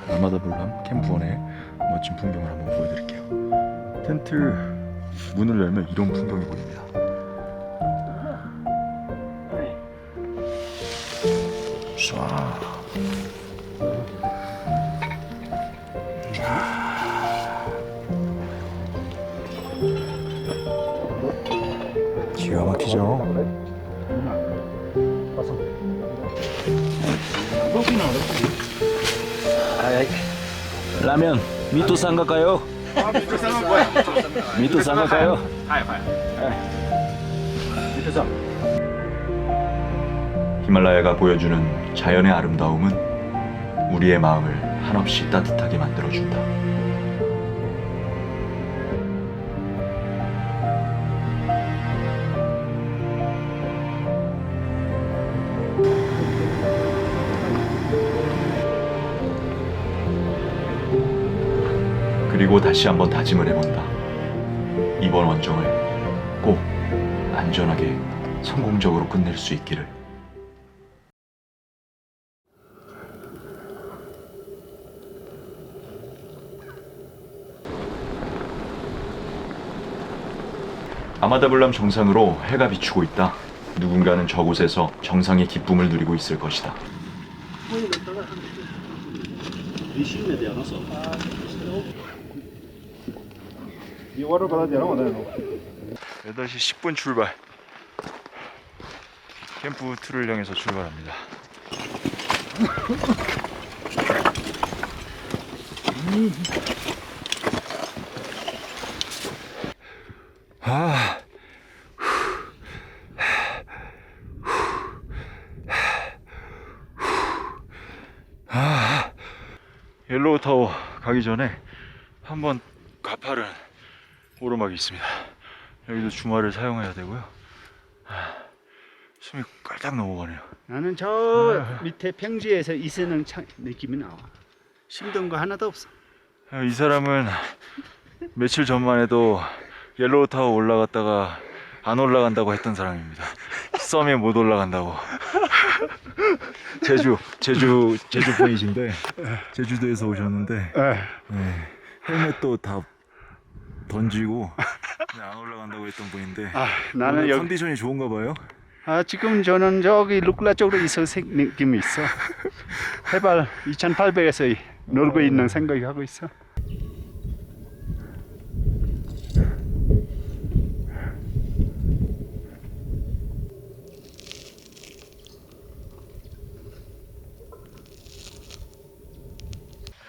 라마다 블람 캠프원의 멋진 풍경을 한번 보여드릴게요. 텐트 문을 열면 이런 풍경이 보입니다. 쏴. 기가 막히죠. 라면 미토 싼가까요? 미토 싼가까요? 히말라야가 보여주는 자연의 아름다움은 우리의 마음을 한없이 따뜻하게 만들어준다. 그리고 다시 한번 다짐을 해본다. 이번 원정을 꼭 안전하게 성공적으로 끝낼 수 있기를. 아마다블람 정상으로 해가 비추고 있다. 누군가는 저곳에서 정상의 기쁨을 누리고 있을 것이다. 8시 10분 출발. 캠프 2를 향해서 출발합니다. 옐로우 타워 가기 전에 한번 가파른 오르막이 있습니다. 여기도 주말을 사용해야 되고요. 숨이 깔딱 넘어가네요. 나는 저 밑에 평지에서 있는 느낌이 나와. 힘든 거 하나도 없어. 이 사람은 며칠 전만 해도 옐로우 타워 올라갔다가 안 올라간다고 했던 사람입니다. 썸에 못 올라간다고. 제주 분이신데 제주도에서 오셨는데 헬멧도 다 던지고 그냥 안 올라간다고 했던 분인데 나는 오늘 여기 컨디션이 좋은가 봐요. 지금 저는 저기 루클라 쪽으로 있어 느낌이 있어. 해발 2,800에서 놀고 있는 생각이 하고 있어.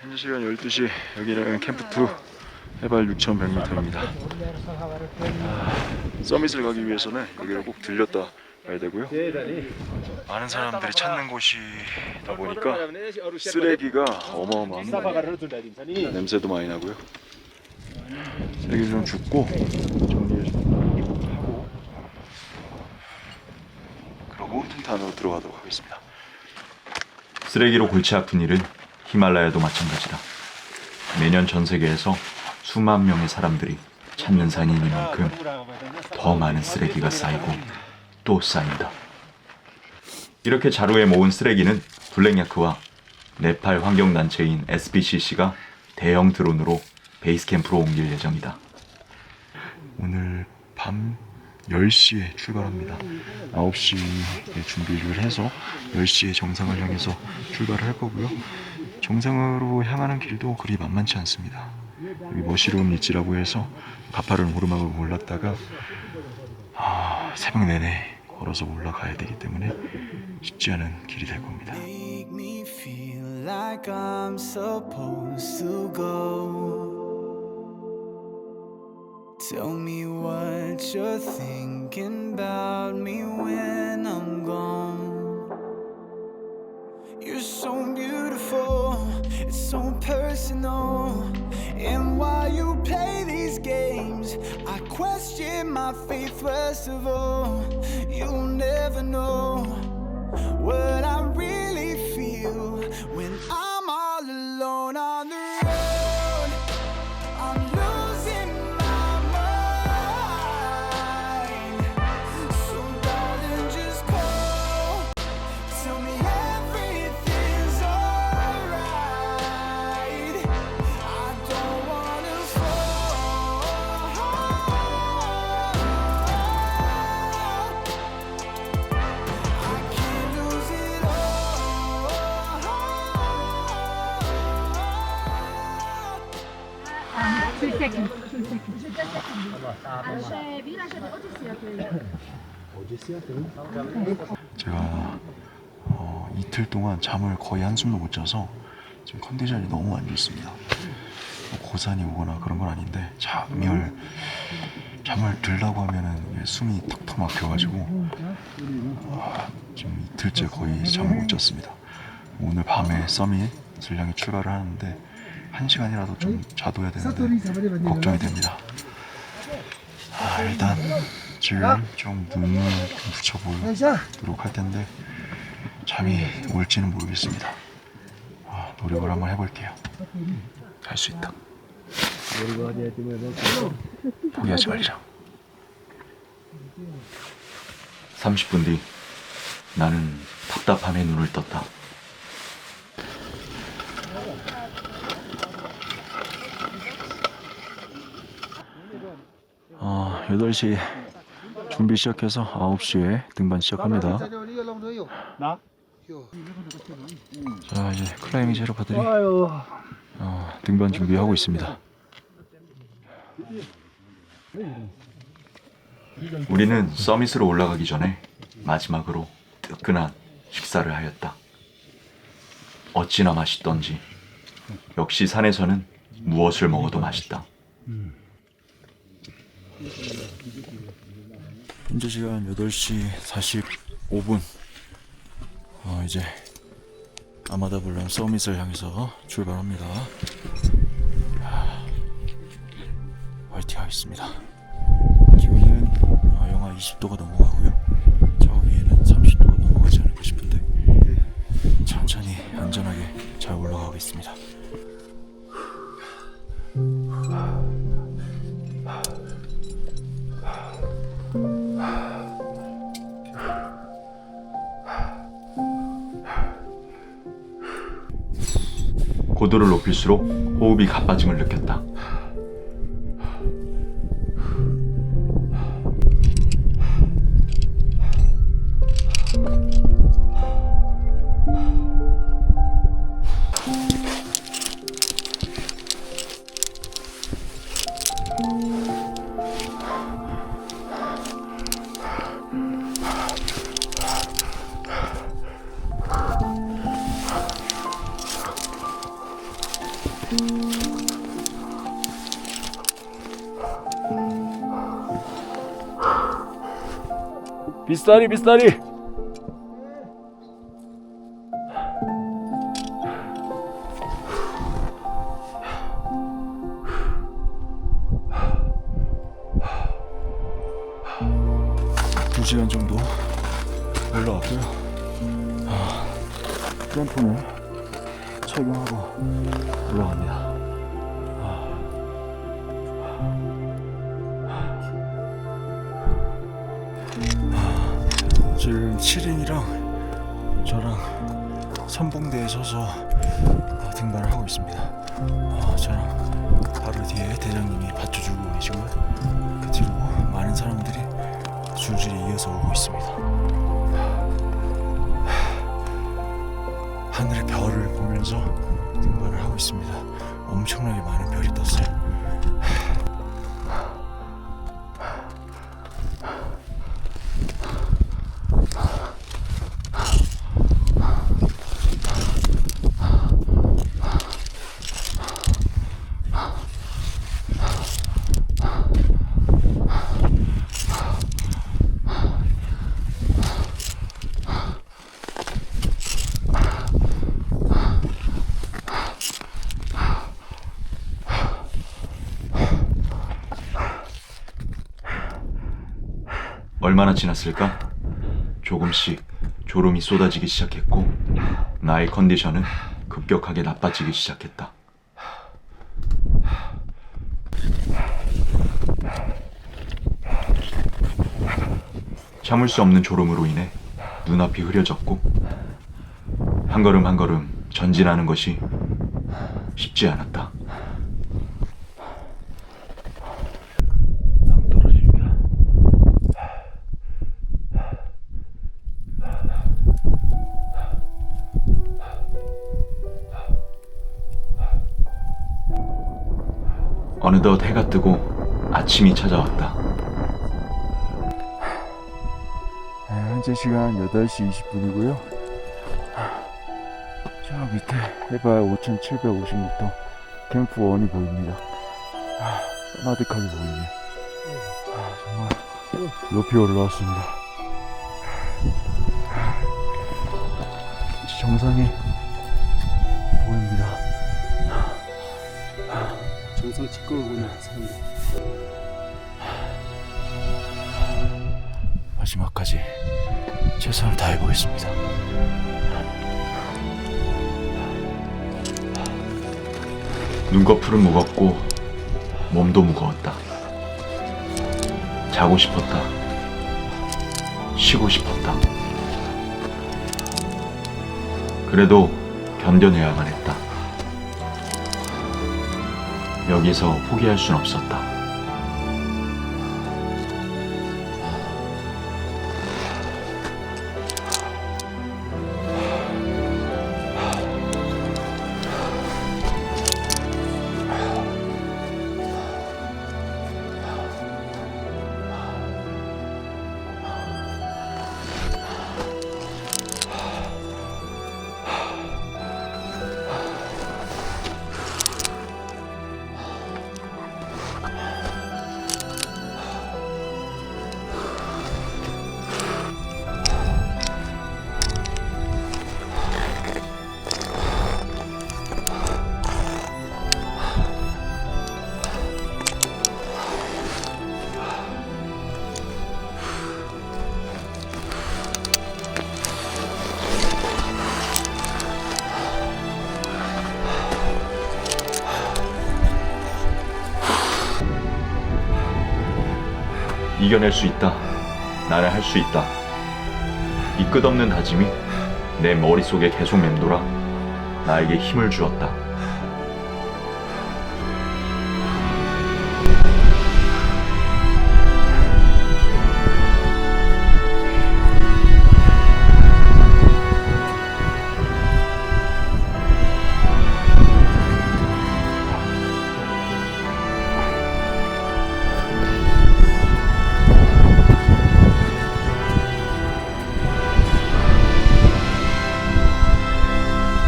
현재 시간 12시. 여기는 캠프 2 해발 6,100m입니다. 서밋을 가기 위해서는 여기를 꼭 들렸다 가야 되고요. 많은 사람들이 찾는 곳이다 보니까 쓰레기가 어마어마합니다. 냄새도 많이 나고요. 쓰레기 좀 줍고 정리해 좀 하고 하고 텐트 안으로 들어가도록 하겠습니다. 쓰레기로 골치 아픈 일은 히말라야도 마찬가지다. 매년 전 세계에서 수만 명의 사람들이 찾는 산이니만큼 더 많은 쓰레기가 쌓이고 또 쌓인다. 이렇게 자루에 모은 쓰레기는 블랙야크와 네팔 환경단체인 SPCC가 대형 드론으로 베이스 캠프로 옮길 예정이다. 오늘 밤 10시에 출발합니다. 9시에 준비를 해서 10시에 정상을 향해서 출발을 할 거고요. 정상으로 향하는 길도 그리 만만치 않습니다. 여기 머시룸 리치라고 해서 가파른 오르막을 올랐다가 새벽 내내 걸어서 올라가야 되기 때문에 쉽지 않은 길이 될 겁니다. Make me feel like I'm supposed to go. Tell me what you're thinking about me when I'm gone. You're so beautiful, it's so personal. And while you play these games, I question my faith first of all. You'll never know what I really feel when I'm all alone on the road. I'm losing my mind. So darling, just call. Tell me everything's alright. I don't wanna fall. I can't lose it all. 출퇴근. 제가 이틀 동안 잠을 거의 한숨도 못 자서 지금 컨디션이 너무 안 좋습니다. 고산이 오거나 그런 건 아닌데 잠을 들려고 하면은 숨이 턱턱 막혀가지고 지금 이틀째 거의 잠을 못 잤습니다. 오늘 밤에 서밋을 향해 출발을 하는데 1시간이라도 좀 자둬야 되는데 걱정이 됩니다. 일단 지금 좀 눈을 좀 붙여보도록 할 텐데 잠이 올지는 모르겠습니다. 노력을 한번 해볼게요. 할 수 있다. 포기하지 말자. 30분 뒤 나는 답답함에 눈을 떴다. 어, 8시 준비 시작해서 9시에 등반 시작합니다. 자, 이제 클라이밍 셰르파들이 등반 준비하고 있습니다. 우리는 서밋으로 올라가기 전에 마지막으로 뜨끈한 식사를 하였다. 어찌나 맛있던지 역시 산에서는 무엇을 먹어도 맛있다. 현재 시간 8시 45분. 이제 아마다블란 서밋을 향해서 출발합니다. 화이팅 하겠습니다. 기온은 영하 20도가 넘어가고요. 저 위에는 30도가 넘어가지 않을까 싶은데 천천히 안전하게 잘 올라가겠습니다. 고도를 높일수록 호흡이 가빠짐을 느꼈다. 비싸리 비싸리. 두 시간 정도 올라왔고요. 램프는 착용하고 올라갑니다. 지금 7인이랑 저랑 선봉대에 서서 등반을 하고 있습니다. 저랑 바로 뒤에 대장님이 받쳐주고 계시고요. 그 뒤로 많은 사람들이 줄줄이 이어서 오고 있습니다. 하늘의 별을 보면서 등반을 하고 있습니다. 엄청나게 많은 별이 떴어요. 얼마나 지났을까? 조금씩 졸음이 쏟아지기 시작했고 나의 컨디션은 급격하게 나빠지기 시작했다. 참을 수 없는 졸음으로 인해 눈앞이 흐려졌고 한 걸음 한 걸음 전진하는 것이 쉽지 않았다. 어느덧 해가 뜨고 아침이 찾아왔다. 현재 시간 8시 20분이고요. 저 밑에 해발 5,750m 캠프 1이 보입니다. 까마득하게 보이네요. 정말 높이 올라왔습니다. 정상이 보입니다. 정상 찍고 오구나 사람들. 마지막까지 최선을 다해보겠습니다. 눈꺼풀은 무겁고 몸도 무거웠다. 자고 싶었다. 쉬고 싶었다. 그래도 견뎌내야만 했다. 여기서 포기할 순 없었다. 이겨낼 수 있다. 나는 할 수 있다. 이 끝없는 다짐이 내 머릿속에 계속 맴돌아 나에게 힘을 주었다.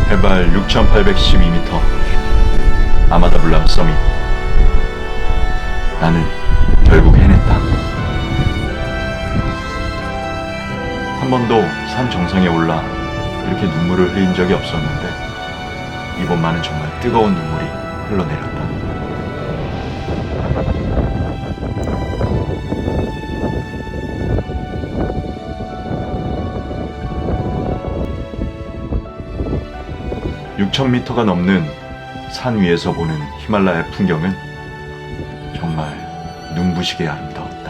해발 6,812m 아마다블람 서밋. 나는 결국 해냈다. 한 번도 산 정상에 올라 이렇게 눈물을 흘린 적이 없었는데 이번만은 정말 뜨거운 눈물이 흘러내렸다. 6,000m가 넘는 산 위에서 보는 히말라야 풍경은 정말 눈부시게 아름다웠다.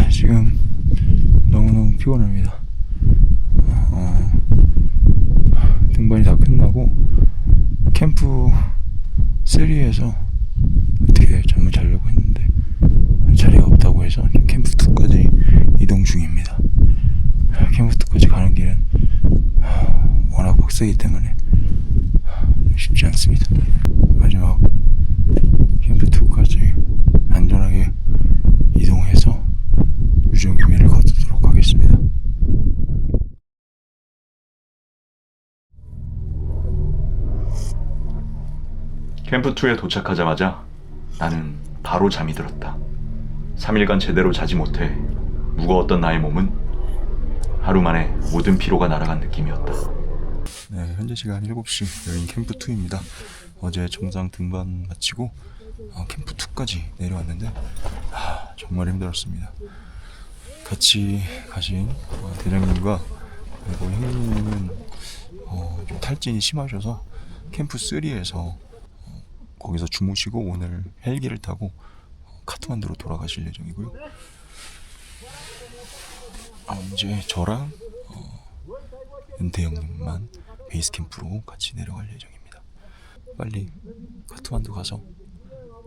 지금 너무너무 피곤합니다. 등반이 다 끝나고 캠프 3에서 어떻게 잠을 자려고 했는데 자리가 없다고 해서 캠프 2까지 이동 중입니다. 캠프 2까지 가는 길은 워낙 빡세기 때문에 쉽지 않습니다. 마지막 캠프 2까지 안전하게 이동해서 유종규미를 거두도록 하겠습니다. 캠프2에 도착하자마자 나는 바로 잠이 들었다. 3일간 제대로 자지 못해 무거웠던 나의 몸은 하루 만에 모든 피로가 날아간 느낌이었다. 네, 현재 시간 7시 여긴 캠프2입니다. 어제 정상 등반 마치고 캠프2까지 내려왔는데 정말 힘들었습니다. 같이 가신 대장님과 그리고 형님은 좀 탈진이 심하셔서 캠프 3에서 거기서 주무시고 오늘 헬기를 타고 카트만두로 돌아가실 예정이고요. 이제 저랑 은태 형님만 베이스 캠프로 같이 내려갈 예정입니다. 빨리 카트만두 가서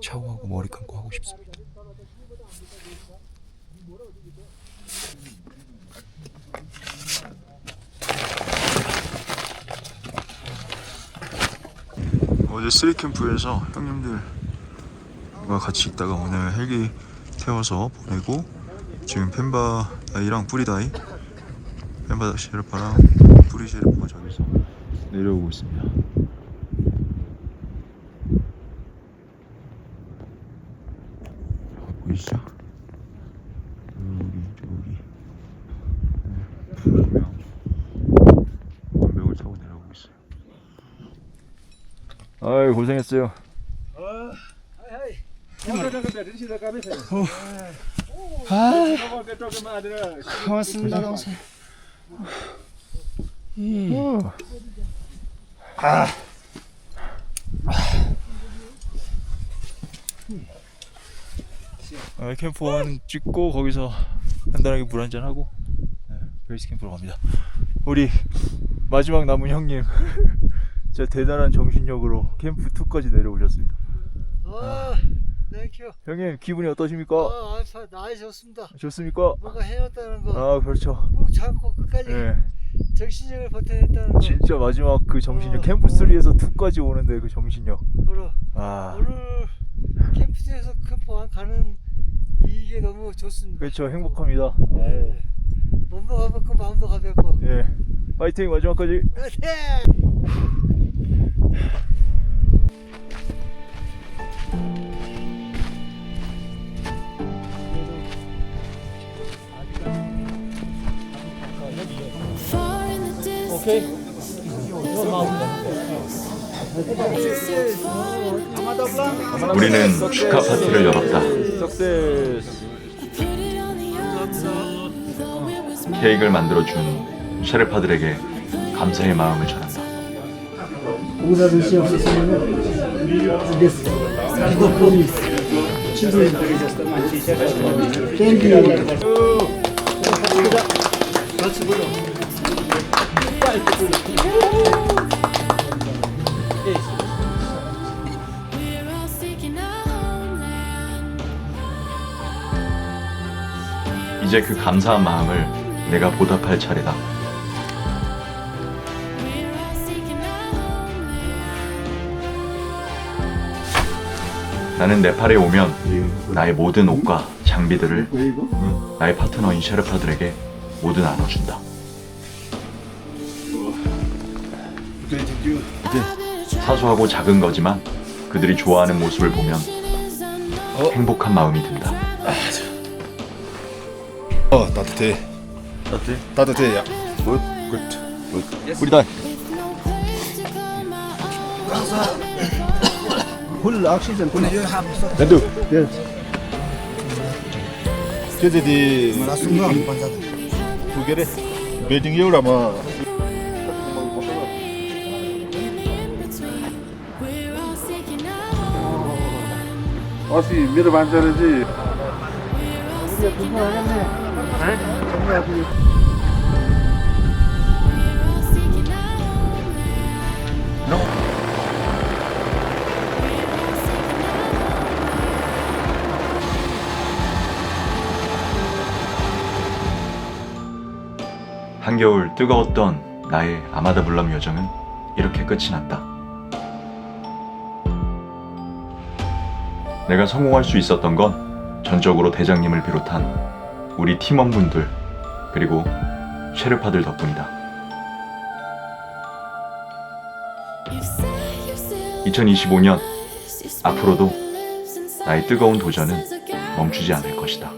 샤워하고 머리 감고 하고 싶습니다. 어제 3캠프에서 형님들과 같이 있다가 오늘 헬기 태워서 보내고 지금 펜바다이랑 뿌리다이 펜바다 셰르파랑 뿌리 셰르파가 저기서 내려오고 있습니다. 보이시죠? 저기 원벽을 타고 내려오고 있어요. 아이 고생했어요. 고맙습니다, 동생. 캠프 1 찍고 거기서 간단하게 물 한잔 하고 베이스 캠프로 갑니다. 우리 마지막 남은 형님 진짜 대단한 정신력으로 캠프 2까지 내려오셨습니다. 땡큐. 형님 기분이 어떠십니까? 나이 좋습니다. 좋습니까? 뭔가 해냈다는 거. 그렇죠. 꾹 참고 끝까지 네. 정신력을 버텨냈다는 거. 진짜 마지막 그 정신력 캠프 3에서 2까지 오는데 그 정신력. 오늘 캠프에서 캠프 1 가는 이게 너무 좋습니다. 그렇죠. 행복합니다. 몸도 가볍고 마음도 가볍고. 예. 파이팅 마지막까지. 우리는 축하 파티를 열었다. 석세스. 케이크를 만들어준 셰르파들에게 감사의 마음을 전한다. 봉사도시 없었으면 알겠어. 이거 보니 친구입니다. 땡큐. 같이 불러. 이제 그 감사한 마음을 내가 보답할 차례다. 나는 네팔에 오면 나의 모든 옷과 장비들을 나의 파트너인 셰르파들에게 모두 나눠준다. 사소하고 작은 거지만 그들이 좋아하는 모습을 보면 행복한 마음이 든다. 따뜻해. 따뜻해. 야. 굿. 우리 다. Tentu. त्यो jadi के अरे बेटिङ एउटामा अस्ति मेरो भान्साले चाहिँ 한겨울 뜨거웠던 나의 아마다블람 여정은 이렇게 끝이 났다. 내가 성공할 수 있었던 건 전적으로 대장님을 비롯한 우리 팀원분들 그리고 셰르파들 덕분이다. 2025년 앞으로도 나의 뜨거운 도전은 멈추지 않을 것이다.